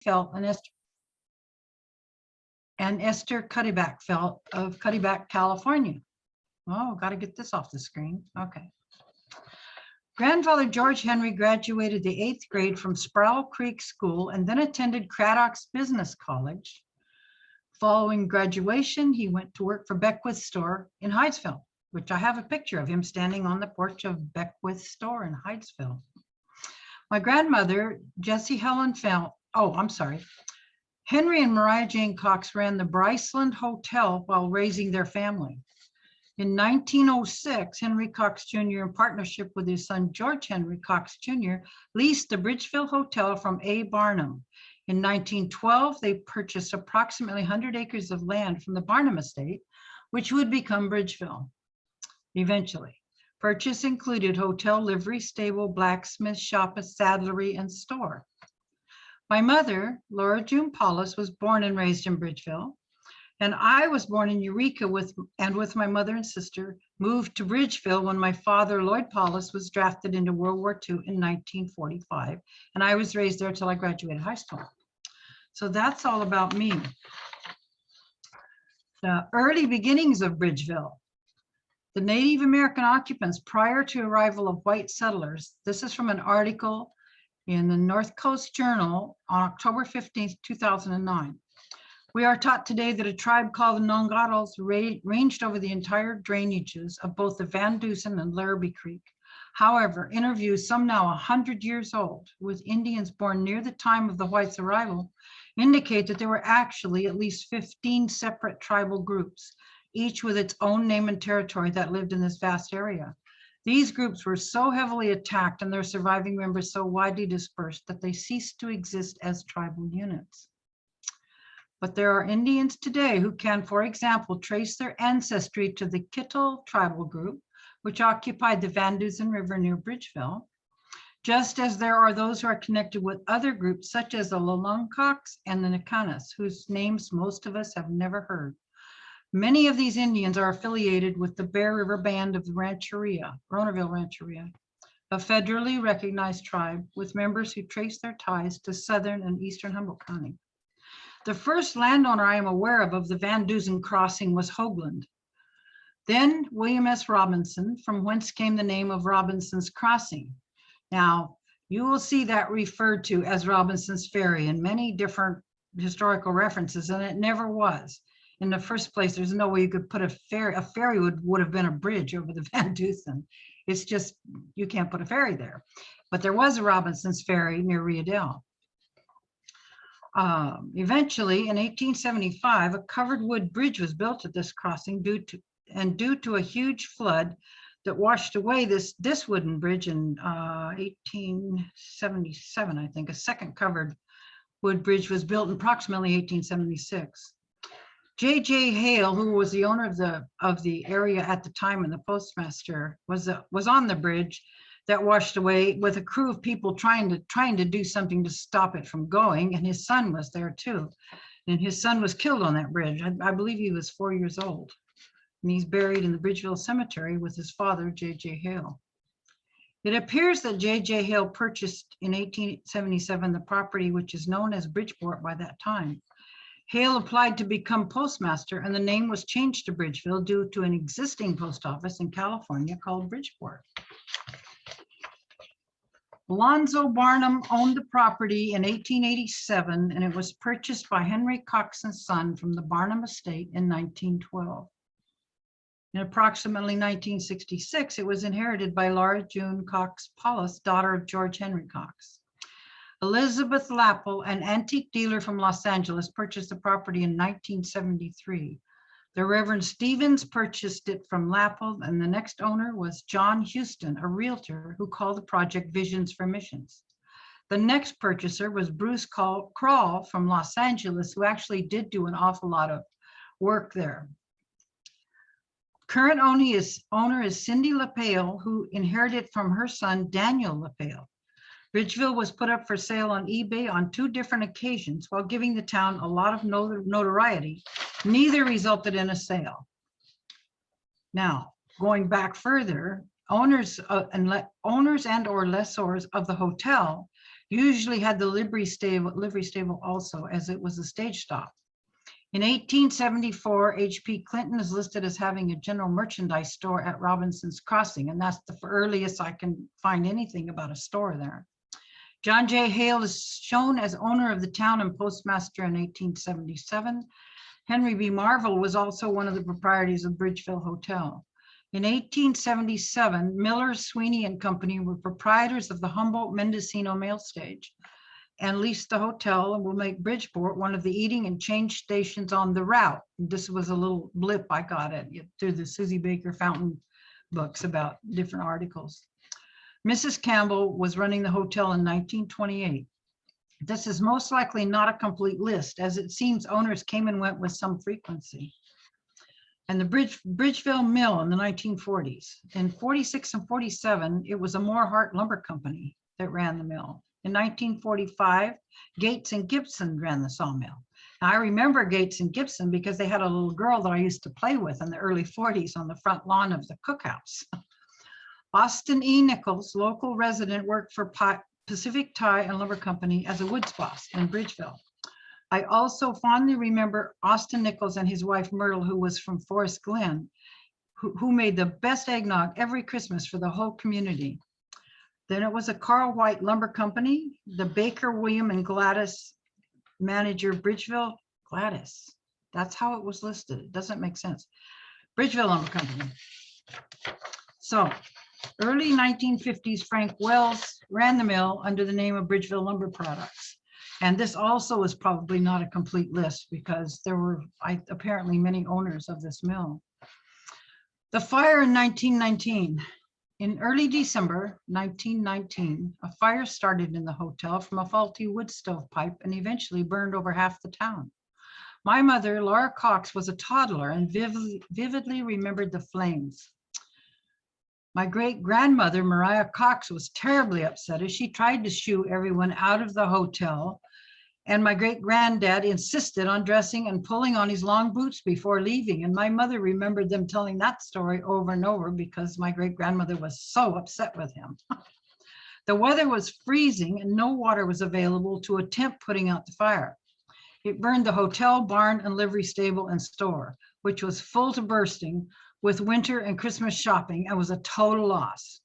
Felt and Esther Cuddyback Felt of Cuddyback, California. Oh, got to get this off the screen. Okay. Grandfather George Henry graduated the 8th grade from Sproul Creek School and then attended Craddock's Business College. Following graduation, he went to work for Beckwith's store in Hydesville, which I have a picture of him standing on the porch of Beckwith's store in Hydesville. My grandmother, Jessie Helen Felt, Henry and Mariah Jane Cox ran the Bryceland Hotel while raising their family. In 1906, Henry Cox Jr., in partnership with his son George Henry Cox Jr., leased the Bridgeville Hotel from A. Barnum. In 1912, they purchased approximately 100 acres of land from the Barnum estate, which would become Bridgeville eventually. Purchase included hotel, livery, stable, blacksmith, shop, saddlery, and store. My mother, Laura June Paulus, was born and raised in Bridgeville, and I was born in Eureka with my mother and sister, moved to Bridgeville when my father, Lloyd Paulus, was drafted into World War II in 1945, and I was raised there till I graduated high school. So that's all about me. The early beginnings of Bridgeville. The Native American occupants prior to arrival of white settlers. This is from an article in the North Coast Journal on October 15th, 2009. We are taught today that a tribe called the Nongatos ranged over the entire drainages of both the Van Dusen and Larrabee Creek. However, interviews, some now 100 years old, with Indians born near the time of the whites' arrival, indicate that there were actually at least 15 separate tribal groups, each with its own name and territory that lived in this vast area. These groups were so heavily attacked and their surviving members so widely dispersed that they ceased to exist as tribal units. But there are Indians today who can, for example, trace their ancestry to the Kittle tribal group, which occupied the Van Dusen River near Bridgeville, just as there are those who are connected with other groups such as the Loloncocs and the Nakanas, whose names most of us have never heard. Many of these Indians are affiliated with the Bear River Band of the Ronerville Rancheria, a federally recognized tribe with members who trace their ties to southern and eastern Humboldt County. The first landowner I am aware of the Van Dusen crossing was Hoagland. Then William S. Robinson, from whence came the name of Robinson's Crossing. Now, you will see that referred to as Robinson's Ferry in many different historical references, and it never was. In the first place, there's no way you could put a ferry. A ferry would have been a bridge over the Van Dusen. It's just, you can't put a ferry there. But there was a Robinson's Ferry near Riadale. Eventually, in 1875, a covered wood bridge was built at this crossing due to a huge flood that washed away this wooden bridge in 1877, I think. A second covered wood bridge was built in approximately 1876. J.J. Hale, who was the owner of the area at the time and the postmaster, was on the bridge that washed away with a crew of people trying to do something to stop it from going, and his son was there too. And his son was killed on that bridge. I believe he was 4 years old. And he's buried in the Bridgeville Cemetery with his father, J.J. Hale. It appears that J.J. Hale purchased in 1877 the property which is known as Bridgeport by that time. Hale applied to become postmaster, and the name was changed to Bridgeville due to an existing post office in California called Bridgeport. Alonzo Barnum owned the property in 1887, and it was purchased by Henry Cox and Son from the Barnum estate in 1912. In approximately 1966, it was inherited by Laura June Cox Paulus, daughter of George Henry Cox. Elizabeth Lapple, an antique dealer from Los Angeles, purchased the property in 1973. The Reverend Stevens purchased it from Lapple, and the next owner was John Houston, a realtor who called the project Visions for Missions. The next purchaser was Bruce Kroll from Los Angeles, who actually did do an awful lot of work there. Current owner is Cindy LaPale, who inherited from her son, Daniel LaPale. Bridgeville was put up for sale on eBay on 2 different occasions while giving the town a lot of notoriety. Neither resulted in a sale. Now, going back further, owners and or lessors of the hotel Usually had the livery stable also, as it was a stage stop. In 1874, H.P. Clinton is listed as having a general merchandise store at Robinson's Crossing, and that's the earliest I can find anything about a store there. John J. Hale is shown as owner of the town and postmaster in 1877. Henry B. Marvel was also one of the proprietors of Bridgeville Hotel. In 1877, Miller, Sweeney and Company were proprietors of the Humboldt-Mendocino mail stage and leased the hotel and will make Bridgeport one of the eating and change stations on the route. This was a little blip I got at through the Susie Baker Fountain books about different articles. Mrs. Campbell was running the hotel in 1928. This is most likely not a complete list, as it seems owners came and went with some frequency. And the Bridgeville Mill in the 1940s. In 46 and 47, it was a Moorhart Lumber Company that ran the mill. In 1945, Gates and Gibson ran the sawmill. Now, I remember Gates and Gibson because they had a little girl that I used to play with in the early 40s on the front lawn of the cookhouse. Austin E. Nichols, local resident, worked for Pacific Tie and Lumber Company as a woods boss in Bridgeville. I also fondly remember Austin Nichols and his wife Myrtle, who was from Forest Glen, who made the best eggnog every Christmas for the whole community. Then it was a Carl White Lumber Company, the Baker, William, and Gladys manager Bridgeville. Gladys, that's how it was listed. It doesn't make sense. Bridgeville Lumber Company. So early 1950s, Frank Wells ran the mill under the name of Bridgeville Lumber Products. And this also is probably not a complete list because there were apparently many owners of this mill. The fire in 1919. In early December 1919, a fire started in the hotel from a faulty wood stove pipe and eventually burned over half the town. My mother, Laura Cox, was a toddler and vividly remembered the flames. My great-grandmother, Mariah Cox, was terribly upset as she tried to shoo everyone out of the hotel, and my great-granddad insisted on dressing and pulling on his long boots before leaving, and my mother remembered them telling that story over and over because my great-grandmother was so upset with him. The weather was freezing and no water was available to attempt putting out the fire. It burned the hotel, barn, and livery stable and store, which was full to bursting with winter and Christmas shopping and was a total loss.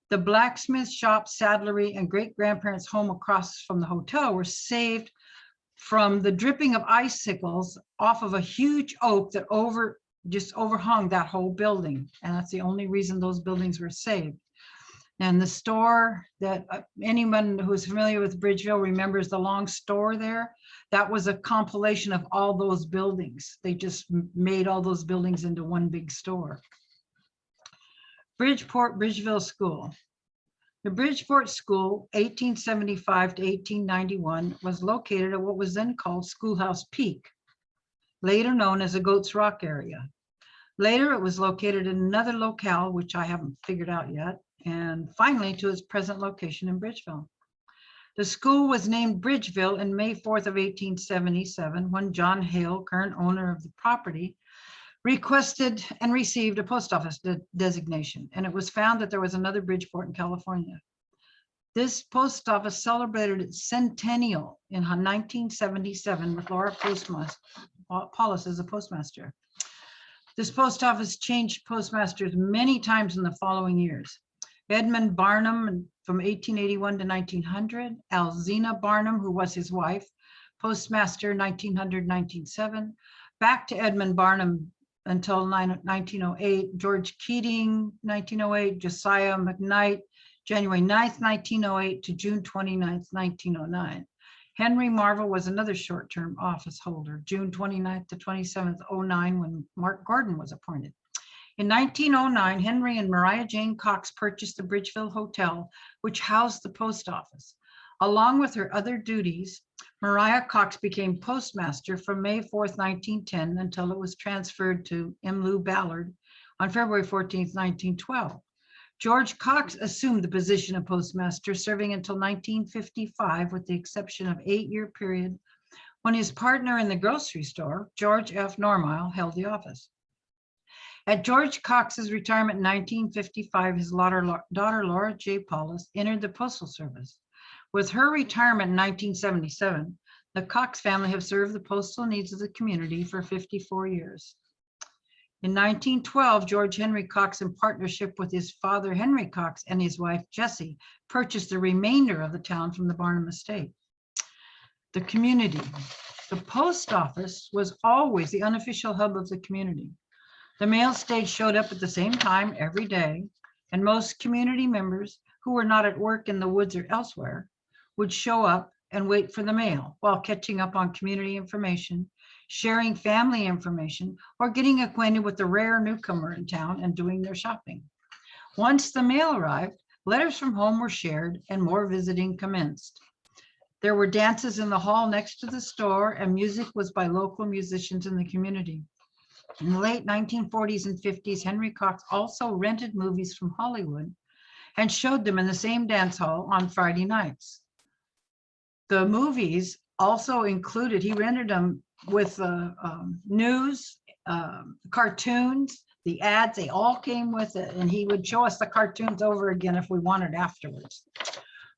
The blacksmith shop, saddlery, and great-grandparents' home across from the hotel were saved from the dripping of icicles off of a huge oak that just overhung that whole building. And that's the only reason those buildings were saved. And the store that anyone who's familiar with Bridgeville remembers the long store there. That was a compilation of all those buildings. They just made all those buildings into one big store. Bridgeville School. The Bridgeport School, 1875 to 1891, was located at what was then called Schoolhouse Peak, later known as the Goats Rock area. Later, it was located in another locale, which I haven't figured out yet, and finally to its present location in Bridgeville. The school was named Bridgeville in May 4th of 1877 when John Hale, current owner of the property, requested and received a post office designation, and it was found that there was another Bridgeport in California. This post office celebrated its centennial in 1977 with Laura Paulus as a postmaster. This post office changed postmasters many times in the following years. Edmund Barnum from 1881 to 1900, Alzina Barnum, who was his wife, postmaster 1900-1907, back to Edmund Barnum until 1908, George Keating, 1908, Josiah McKnight, January 9th, 1908 to June 29th, 1909. Henry Marvel was another short-term office holder, June 29th to 27th, 09, when Mark Gordon was appointed. In 1909, Henry and Mariah Jane Cox purchased the Bridgeville Hotel, which housed the post office. Along with her other duties, Mariah Cox became postmaster from May 4th, 1910, until it was transferred to M. Lou Ballard on February 14th, 1912. George Cox assumed the position of postmaster, serving until 1955, with the exception of an 8-year period when his partner in the grocery store, George F. Normile, held the office. At George Cox's retirement in 1955, his daughter Laura J. Paulus entered the Postal Service. With her retirement in 1977, the Cox family have served the postal needs of the community for 54 years. In 1912, George Henry Cox, in partnership with his father, Henry Cox, and his wife, Jessie, purchased the remainder of the town from the Barnum estate. The community. The post office was always the unofficial hub of the community. The mail stage showed up at the same time every day, and most community members who were not at work in the woods or elsewhere would show up and wait for the mail while catching up on community information, sharing family information, or getting acquainted with the rare newcomer in town and doing their shopping. Once the mail arrived, letters from home were shared and more visiting commenced. There were dances in the hall next to the store, and music was by local musicians in the community. In the late 1940s and 50s, Henry Cox also rented movies from Hollywood and showed them in the same dance hall on Friday nights. The movies also included, he rented them with news, cartoons, the ads, they all came with it, and he would show us the cartoons over again if we wanted afterwards.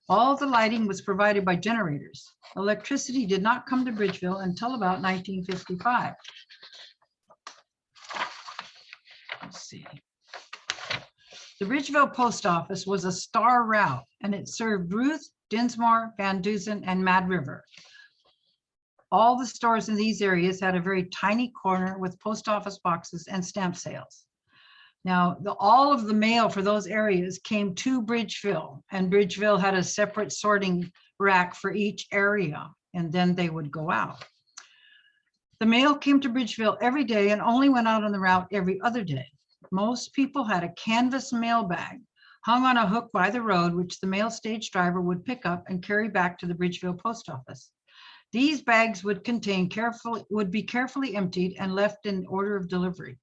All the lighting was provided by generators. Electricity did not come to Bridgeville until about 1955. Let's see. The Bridgeville post office was a star route, and it served Ruth, Dinsmore, Van Dusen, and Mad River. All the stores in these areas had a very tiny corner with post office boxes and stamp sales. Now, all of the mail for those areas came to Bridgeville, and Bridgeville had a separate sorting rack for each area, and then they would go out. The mail came to Bridgeville every day and only went out on the route every other day. Most people had a canvas mail bag hung on a hook by the road, which the mail stage driver would pick up and carry back to the Bridgeville post office. These bags would be carefully emptied and left in order of delivery.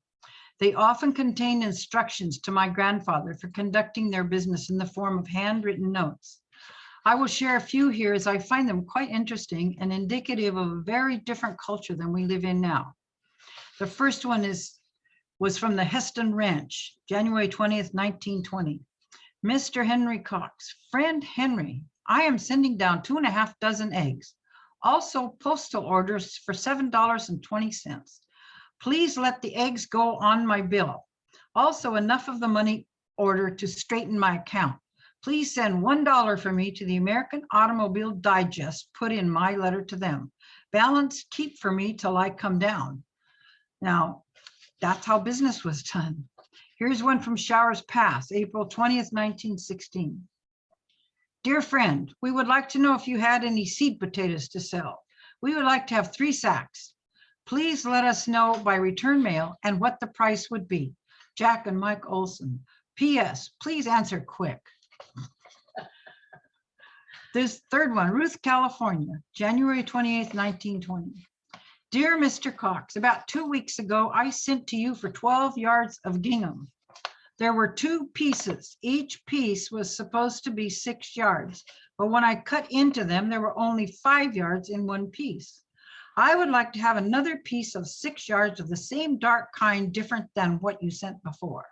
They often contained instructions to my grandfather for conducting their business in the form of handwritten notes. I will share a few here as I find them quite interesting and indicative of a very different culture than we live in now. The first one was from the Heston Ranch, January 20th, 1920. Mr. Henry Cox, friend Henry, I am sending down 2.5 dozen eggs. Also postal orders for $7.20. Please let the eggs go on my bill. Also enough of the money order to straighten my account. Please send $1 for me to the American Automobile Digest, put in my letter to them. Balance keep for me till I come down. Now, that's how business was done. Here's one from Showers Pass, April 20th, 1916. Dear friend, we would like to know if you had any seed potatoes to sell. We would like to have 3 sacks. Please let us know by return mail and what the price would be. Jack and Mike Olson. P.S. Please answer quick. This third one, Ruth, California, January 28th, 1920. Dear Mr. Cox, about 2 weeks ago, I sent to you for 12 yards of gingham. There were 2 pieces. Each piece was supposed to be 6 yards, but when I cut into them, there were only 5 yards in one piece. I would like to have another piece of 6 yards of the same dark kind, different than what you sent before.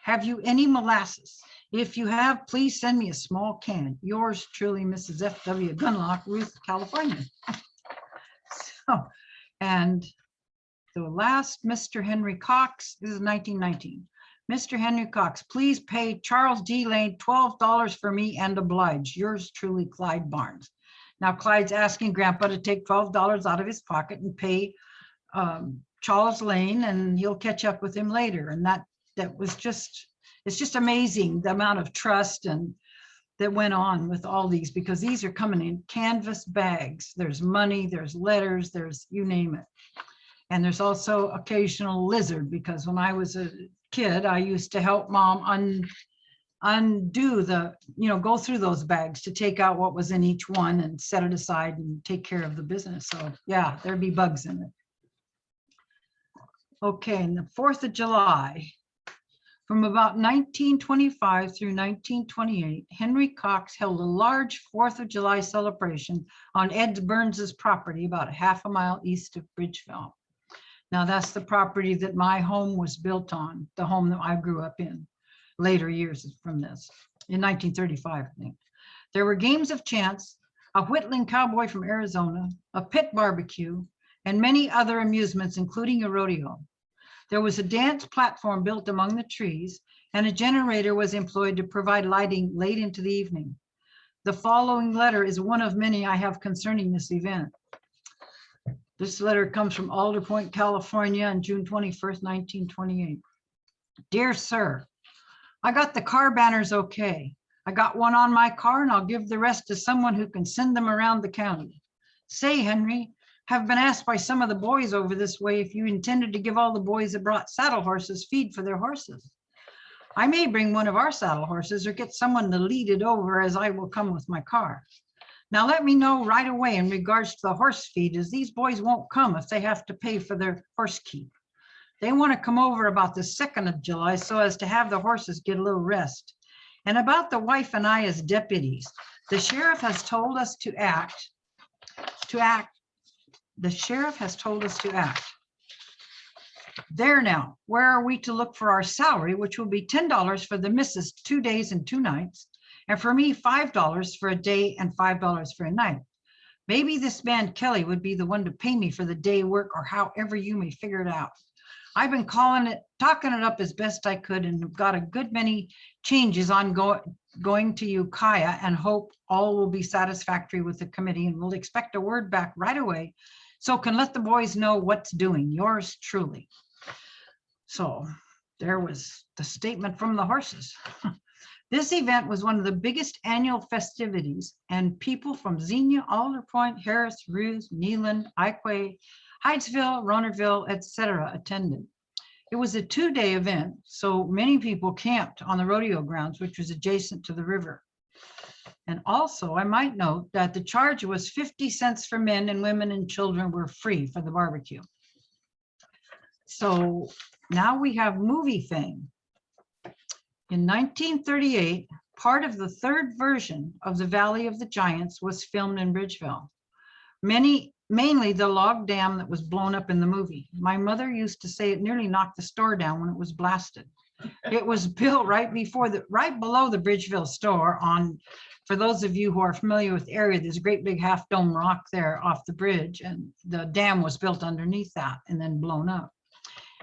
Have you any molasses? If you have, please send me a small can. Yours truly, Mrs. F.W. Gunlock, Ruth, California. And the last, Mr. Henry Cox, this is 1919. Mr. Henry Cox, please pay Charles D. Lane $12 for me and oblige. Yours truly, Clyde Barnes. Now Clyde's asking Grandpa to take $12 out of his pocket and pay Charles Lane, and he'll catch up with him later. And that was just, it's just amazing the amount of trust and that went on with all these, because these are coming in canvas bags. There's money, there's letters, there's you name it. And there's also occasional lizard, because when I was a kid, I used to help Mom undo the, go through those bags to take out what was in each one and set it aside and take care of the business. So yeah, there'd be bugs in it. Okay, and the 4th of July, from about 1925 through 1928, Henry Cox held a large 4th of July celebration on Ed Burns's property about ½ mile east of Bridgeville. Now that's the property that my home was built on, the home that I grew up in. Later years from this, in 1935, I think. There were games of chance, a whittling cowboy from Arizona, a pit barbecue, and many other amusements, including a rodeo. There was a dance platform built among the trees, and a generator was employed to provide lighting late into the evening. The following letter is one of many I have concerning this event. This letter comes from Alder Point, California on June 21st, 1928. Dear Sir, I got the car banners okay. I got one on my car and I'll give the rest to someone who can send them around the county. Say, Henry, have been asked by some of the boys over this way if you intended to give all the boys that brought saddle horses feed for their horses. I may bring one of our saddle horses or get someone to lead it over, as I will come with my car. Now let me know right away in regards to the horse feed, as these boys won't come if they have to pay for their horse keep. They want to come over about the 2nd of July so as to have the horses get a little rest. And about the wife and I as deputies, the sheriff has told us to act. The sheriff has told us to act. There now, where are we to look for our salary, which will be $10 for the missus 2 days and 2 nights, and for me $5 for a day and $5 for a night. Maybe this man Kelly would be the one to pay me for the day work, or however you may figure it out. I've been talking it up as best I could, and have got a good many changes on going to Ukiah, and hope all will be satisfactory with the committee, and we'll expect a word back right away so can let the boys know what's doing. Yours truly. So there was the statement from the horses. This event was one of the biggest annual festivities, and people from Xenia, Alder Point, Harris, Ruse, Neyland, Iquay, Hydesville, Ronerville, etc. attended. It was a 2-day event, so many people camped on the rodeo grounds, which was adjacent to the river. And also, I might note that the charge was 50 cents for men, and women and children were free for the barbecue. So now we have movie fame. In 1938, part of the 3rd version of The Valley of the Giants was filmed in Bridgeville. Mainly the log dam that was blown up in the movie. My mother used to say it nearly knocked the store down when it was blasted. It was built right below the Bridgeville store on, for those of you who are familiar with the area, there's a great big half dome rock there off the bridge, and the dam was built underneath that and then blown up.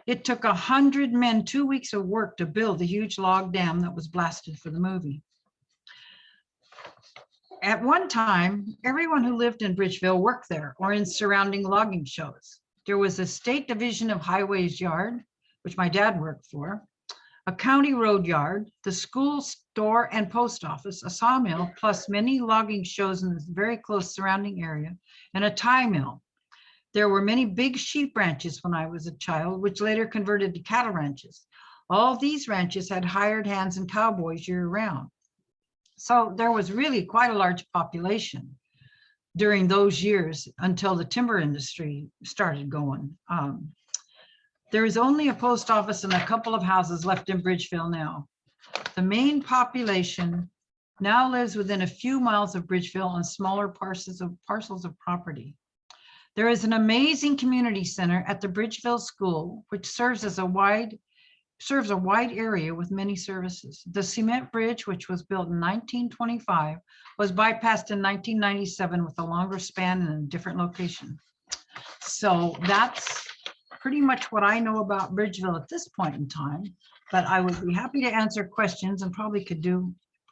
It took 100 men 2 weeks of work to build the huge log dam that was blasted for the movie. At one time, everyone who lived in Bridgeville worked there or in surrounding logging shows. There was a state division of highways yard, which my dad worked for, a county road yard, the school, store, and post office, a sawmill, plus many logging shows in this very close surrounding area, and a tie mill. There were many big sheep ranches when I was a child, which later converted to cattle ranches. All these ranches had hired hands and cowboys year-round. So there was really quite a large population during those years until the timber industry started going. There is only a post office and a couple of houses left in Bridgeville now. The main population now lives within a few miles of Bridgeville on smaller parcels of property. There is an amazing community center at the Bridgeville School, which serves a wide area with many services. The cement bridge, which was built in 1925, was bypassed in 1997 with a longer span and a different location. So that's pretty much what I know about Bridgeville at this point in time, but I would be happy to answer questions, and probably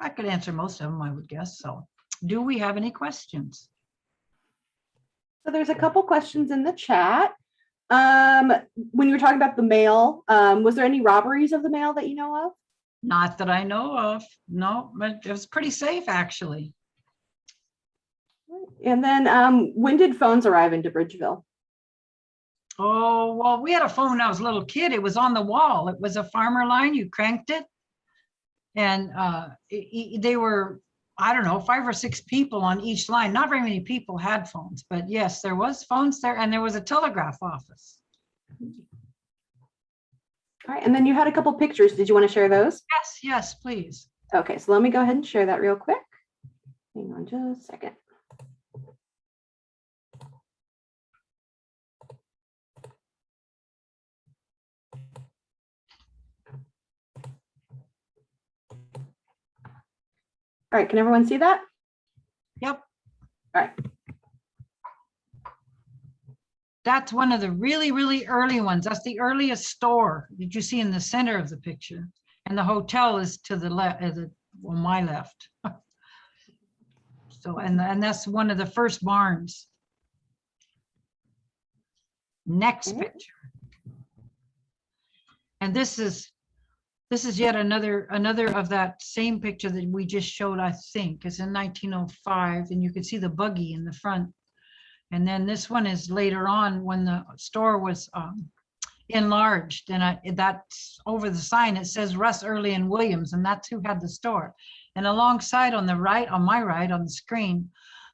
I could answer most of them, I would guess. So do we have any questions? So there's a couple questions in the chat. When you were talking about the mail, was there any robberies of the mail that you know of? Not that I know of. No, but it was pretty safe, actually. And then when did phones arrive into Bridgeville? Oh, well, we had a phone when I was a little kid. It was on the wall. It was a farmer line. You cranked it. And they were, I don't know, 5 or 6 people on each line. Not very many people had phones, but yes, there was phones there, and there was a telegraph office. All right, and then you had a couple pictures. Did you want to share those? Yes, please. Okay, so let me go ahead and share that real quick. Hang on just a second. All right, can everyone see that? Yep. All right. That's one of the really, really early ones. That's the earliest store that you see in the center of the picture. And the hotel is to the left, on my left. So, and that's one of the first barns. Next Okay. picture. And this is yet another of that same picture that we just showed, I think, is in 1905, and you can see the buggy in the front. And then this one is later on when the store was enlarged, and that's over the sign. It says Russ, Early, and Williams, and that's who had the store. And alongside on the right, on my right on the screen,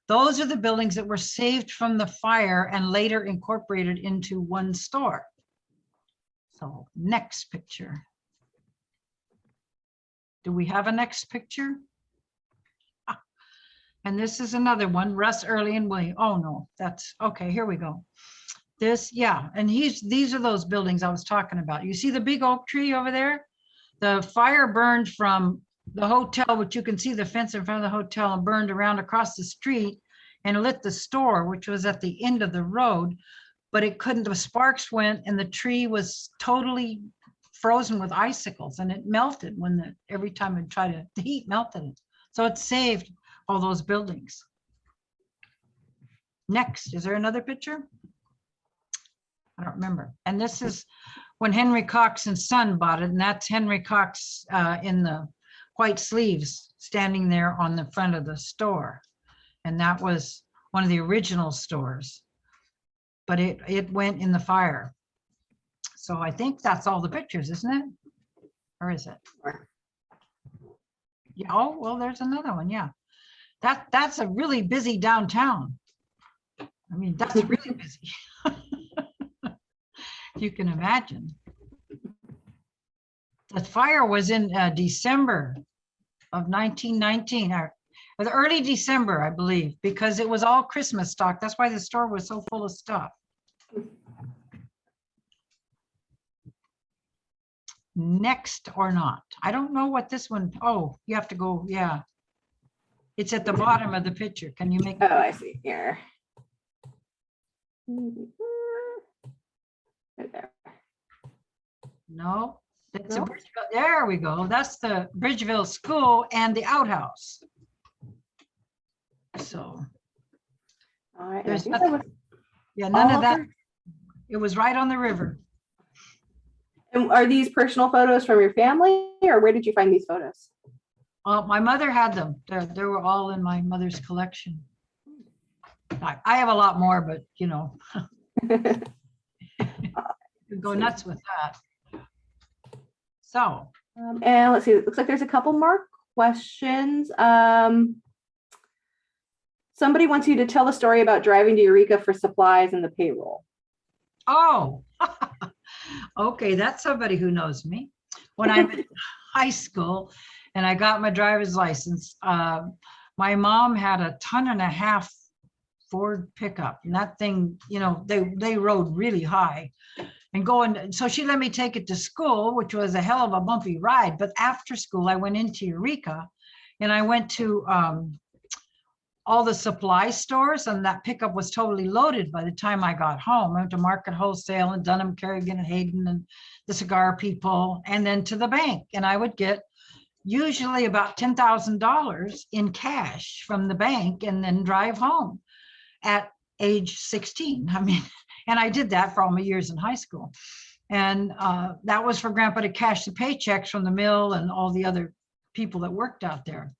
those are the buildings that were saved from the fire and later incorporated into one store. So next picture. Do we have a next picture? And this is another one, Russ, Early, and William. Oh no, that's okay. Here we go. This, yeah, and these are those buildings I was talking about. You see the big oak tree over there? The fire burned from the hotel, which you can see the fence in front of the hotel, and burned around across the street and lit the store, which was at the end of the road. But it couldn't. The sparks went, and the tree was totally frozen with icicles, and it melted when every time it tried to, the heat melted it. So it saved all those buildings. Next, is there another picture? I don't remember. And this is when Henry Cox and Son bought it, and that's Henry Cox in the white sleeves standing there on the front of the store. And that was one of the original stores, but it went in the fire. So I think that's all the pictures, isn't it? Or is it? Yeah, oh, well, there's another one, yeah. That's a really busy downtown. I mean, that's really busy. You can imagine. The fire was in December of 1919, or the early December, I believe, because it was all Christmas stock. That's why the store was so full of stuff. Next or not. I don't know what this one, oh, you have to go, yeah. It's at the bottom of the picture. Can you make? Oh, I see here. Right there. No, that's No? a Bridgeville. There we go. That's the Bridgeville School and the outhouse. So All right. there's I think that nothing, was yeah, none all of that. them. It was right on the river. And are these personal photos from your family, or where did you find these photos? My mother had them. They were all in my mother's collection. I have a lot more, but you know, you go nuts with that. So, And let's see, it looks like there's a couple more questions. Somebody wants you to tell the story about driving to Eureka for supplies and the payroll. oh, okay, that's somebody who knows me. When I'm in high school and I got my driver's license, my mom had a 1.5-ton Ford pickup, and that thing, you know, they rode really high and going. So she let me take it to school, which was a hell of a bumpy ride. But after school, I went into Eureka, and I went to all the supply stores, and that pickup was totally loaded by the time I got home. I went to Market Wholesale and Dunham, Kerrigan, and Hayden, and the cigar people, and then to the bank. And I would get usually about $10,000 in cash from the bank and then drive home at age 16. I mean, and I did that for all my years in high school. And that was for Grandpa to cash the paychecks from the mill and all the other people that worked out there.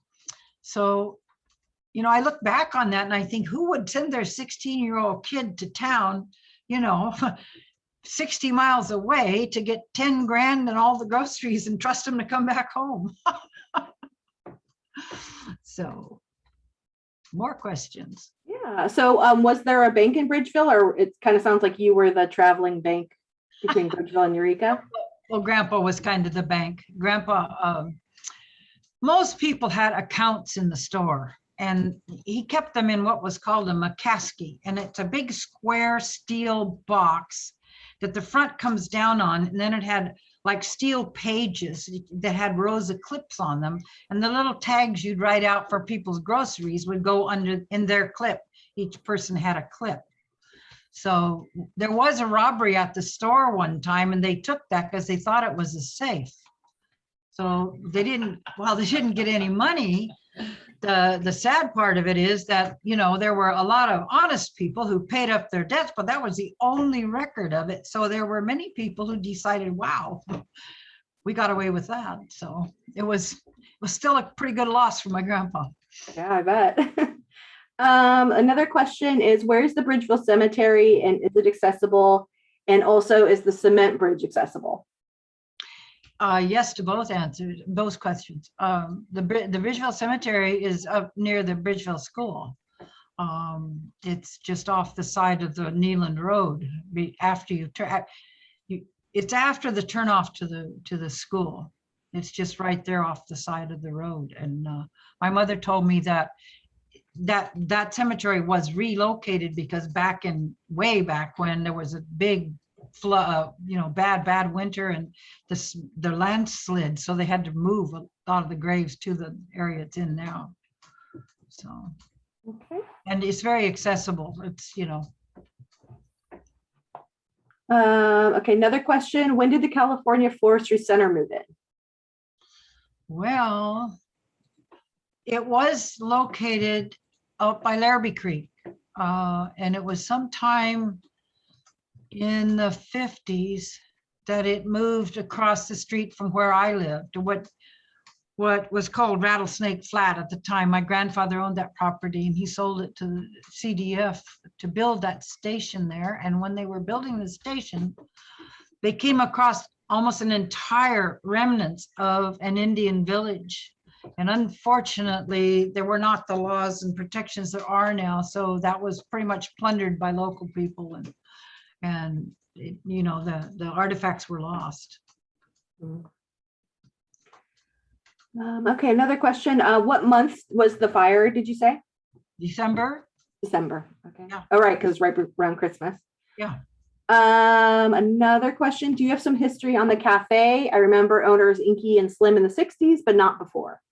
So, you know, I look back on that and I think, who would send their 16-year-old kid to town, you know, 60 miles away to get 10 grand and all the groceries and trust them to come back home? So, more questions. Yeah. So was there a bank in Bridgeville, or it kind of sounds like you were the traveling bank between Bridgeville and Eureka? Well, Grandpa was kind of the bank. Grandpa, most people had accounts in the store, and he kept them in what was called a McCaskey. And it's a big square steel box that the front comes down on, and then it had like steel pages that had rows of clips on them. And the little tags you'd write out for people's groceries would go under in their clip. Each person had a clip. So there was a robbery at the store one time, and they took that because they thought it was a safe. So they didn't get any money. The sad part of it is that, you know, there were a lot of honest people who paid up their debts, but that was the only record of it. So there were many people who decided, wow, we got away with that. So it was still a pretty good loss for my grandpa. Yeah, I bet. Another question is, where's the Bridgeville Cemetery, and is it accessible? And also, is the cement bridge accessible? Yes to both questions. The Bridgeville Cemetery is up near the Bridgeville School. It's just off the side of the Neeland Road. After you turn, it's after the turnoff to the school. It's just right there off the side of the road. And my mother told me that cemetery was relocated because way back when there was a big flood, bad winter, and the land slid, so they had to move a lot of the graves to the area it's in now. So, okay. And it's very accessible. It's, Okay, another question. When did the California Forestry Center move in? Well, it was located out by Larrabee Creek, and it was sometime in the 50s that it moved across the street from where I lived to what was called Rattlesnake Flat at the time. My grandfather owned that property, and he sold it to the CDF to build that station there. And when they were building the station, they came across almost an entire remnants of an Indian village. And unfortunately, there were not the laws and protections there are now. So that was pretty much plundered by local people, and the artifacts were lost. Okay, another question. What month was the fire, did you say? December. Okay. Yeah. All right, because it's right around Christmas. Yeah. Another question. Do you have some history on the cafe? I remember owners Inky and Slim in the 60s, but not before.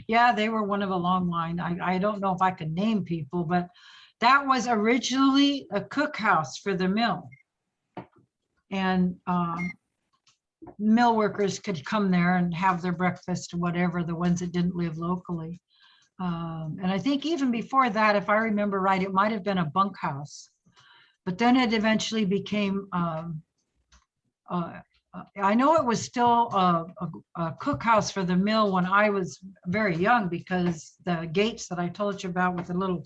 Yeah, they were one of a long line. I don't know if I could name people, but that was originally a cookhouse for the mill. And mill workers could come there and have their breakfast or whatever, the ones that didn't live locally. And I think even before that, if I remember right, it might have been a bunkhouse. But then it eventually became, I know it was still a cookhouse for the mill when I was very young, because the gates that I told you about with the little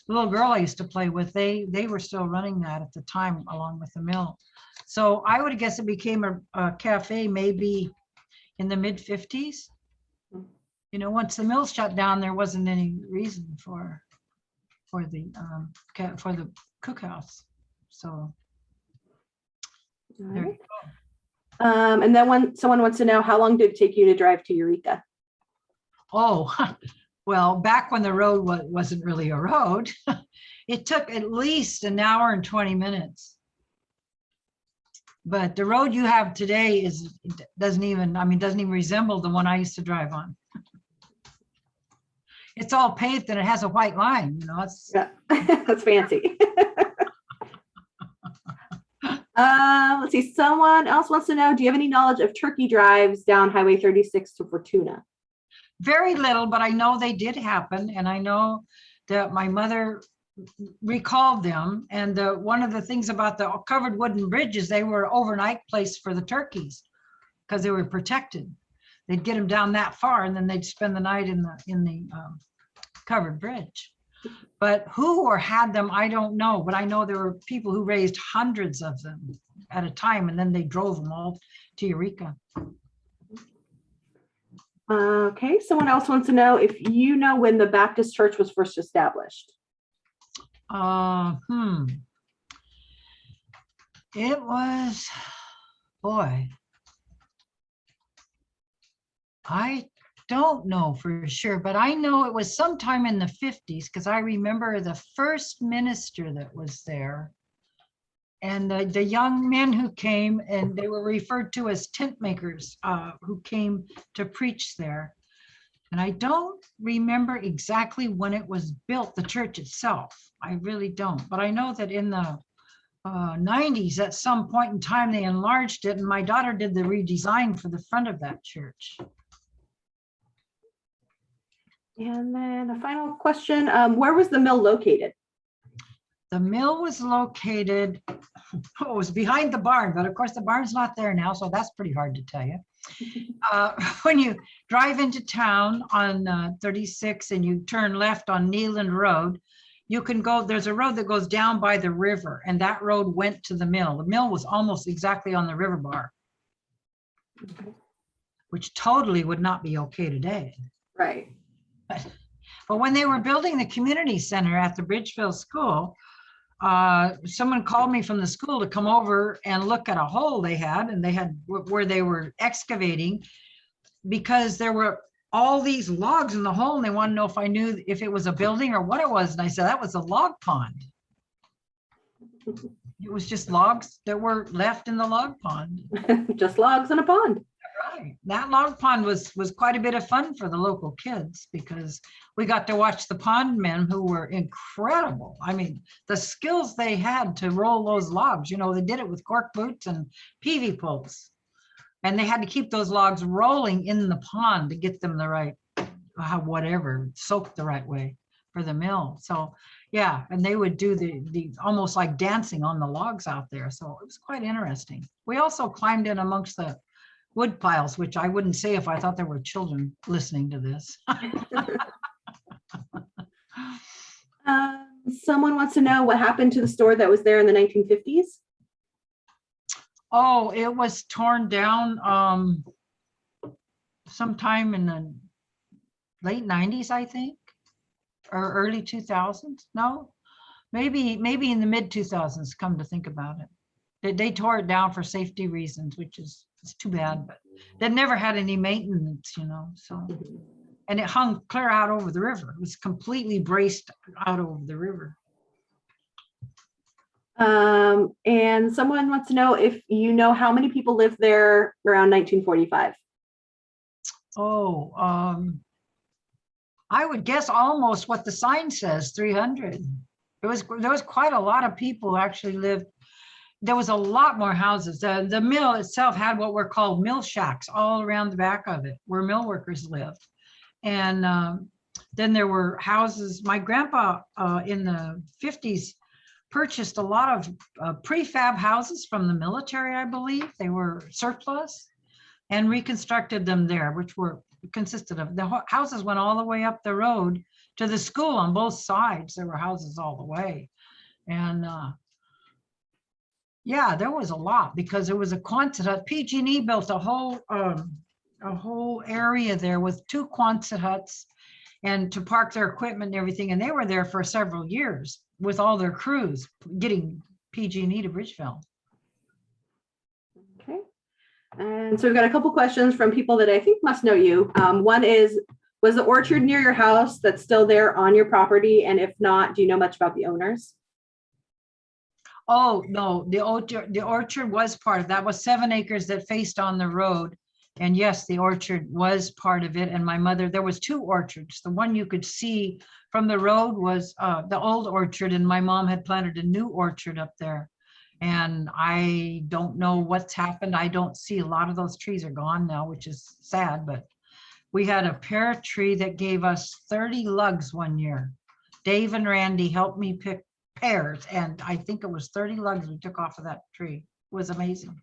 girl I used to play with, they were still running that at the time along with the mill. So I would guess it became a cafe maybe in the mid 50s. Once the mill shut down, there wasn't any reason for the cookhouse. So there you go. And then when someone wants to know, how long did it take you to drive to Eureka? Oh, well, back when the road wasn't really a road, it took at least an hour and 20 minutes. But the road you have today doesn't even resemble the one I used to drive on. It's all paved and it has a white line, Yeah, that's fancy. Let's see, someone else wants to know, do you have any knowledge of turkey drives down Highway 36 to Fortuna? Very little, but I know they did happen, and I know that my mother recalled them. And one of the things about the covered wooden bridges, they were overnight place for the turkeys because they were protected. They'd get them down that far, and then they'd spend the night in the covered bridge. But who or had them, I don't know. But I know there were people who raised hundreds of them at a time, and then they drove them all to Eureka. Okay, someone else wants to know if you know when the Baptist church was first established. It was, boy, I don't know for sure, but I know it was sometime in the 50s, because I remember the first minister that was there And the young men who came, and they were referred to as tent makers, who came to preach there. And I don't remember exactly when it was built, the church itself. I really don't. But I know that in the 90s, at some point in time, they enlarged it. And my daughter did the redesign for the front of that church. And then a final question, where was the mill located? The mill was located, it was behind the barn, but of course the barn's not there now, so that's pretty hard to tell you. When you drive into town on 36 and you turn left on Neeland Road, you can go, there's a road that goes down by the river, and that road went to the mill. The mill was almost exactly on the river bar, which totally would not be okay today. Right. But when they were building the community center at the Bridgeville school, someone called me from the school to come over and look at a hole they had, and they had where they were excavating, because there were all these logs in the hole, and they wanted to know if I knew if it was a building or what it was. And I said, that was a log pond. It was just logs that were left in the log pond. Just logs in a pond. Right. That log pond was quite a bit of fun for the local kids, because we got to watch the pond men, who were incredible. I mean, the skills they had to roll those logs, you know, they did it with cork boots and peavy poles. And they had to keep those logs rolling in the pond to get them the right, whatever, soaked the right way for the mill. So yeah, and they would do the almost like dancing on the logs out there. So it was quite interesting. We also climbed in amongst the wood piles, which I wouldn't say if I thought there were children listening to this. Someone wants to know what happened to the store that was there in the 1950s. Oh, it was torn down sometime in the late 90s, I think, or early 2000s. No, maybe in the mid 2000s, come to think about it. They tore it down for safety reasons, which is, it's too bad, but they never had any maintenance, you know, so. And it hung clear out over the river. It was completely braced out over the river. And someone wants to know if you know how many people lived there around 1945. Oh, I would guess almost what the sign says, 300. There was quite a lot of people who actually lived. There was a lot more houses. The mill itself had what were called mill shacks all around the back of it, where mill workers lived. And then there were houses. My grandpa in the 50s purchased a lot of prefab houses from the military, I believe. They were surplus, and reconstructed them there, which consisted of, the houses went all the way up the road to the school on both sides. There were houses all the way. And yeah, there was a lot, because there was a Quonset. PG&E built a whole area there with 2 Quonset huts, and to park their equipment and everything. And they were there for several years with all their crews getting PG&E to Bridgeville. Okay. And so we've got a couple questions from people that I think must know you. One is, was the orchard near your house that's still there on your property? And if not, do you know much about the owners? Oh, no, the orchard was part of that. Was 7 acres that faced on the road. And yes, the orchard was part of it. And my mother, there was 2 orchards. The one you could see from the road was the old orchard, and my mom had planted a new orchard up there. And I don't know what's happened. I don't see, a lot of those trees are gone now, which is sad, but we had a pear tree that gave us 30 lugs one year. Dave and Randy helped me pick pears, and I think it was 30 lugs we took off of that tree. It was amazing.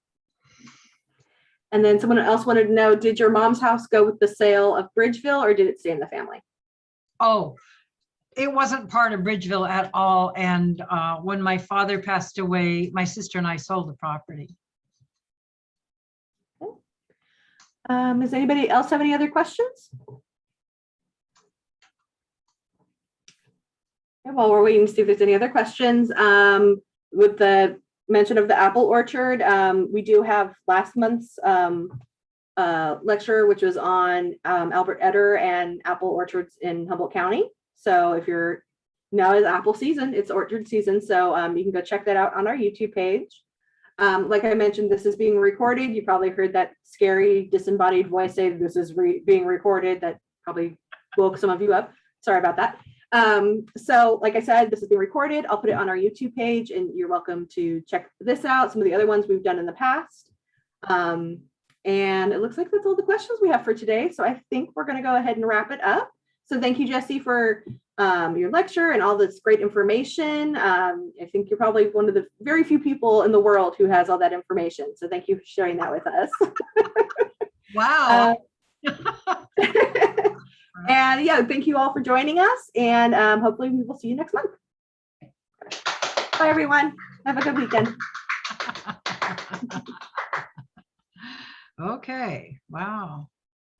And then someone else wanted to know, did your mom's house go with the sale of Bridgeville, or did it stay in the family? Oh, it wasn't part of Bridgeville at all. And when my father passed away, my sister and I sold the property. Okay. Does anybody else have any other questions? Okay, while we're waiting to see if there's any other questions, with the mention of the apple orchard, we do have last month's lecture, which was on Albert Eder and apple orchards in Humboldt County. So if you're now is apple season. It's orchard season. So you can go check that out on our YouTube page. Like I mentioned, this is being recorded. You probably heard that scary disembodied voice say this is being recorded. That probably woke some of you up. Sorry about that. So like I said, this is being recorded. I'll put it on our YouTube page and you're welcome to check this out. Some of the other ones we've done in the past. And it looks like that's all the questions we have for today. So I think we're going to go ahead and wrap it up. So thank you, Jessie, for your lecture and all this great information. I think you're probably one of the very few people in the world who has all that information. So thank you for sharing that with us. Wow. And yeah, thank you all for joining us. And hopefully we will see you next month. Bye, everyone. Have a good weekend. Okay. Wow.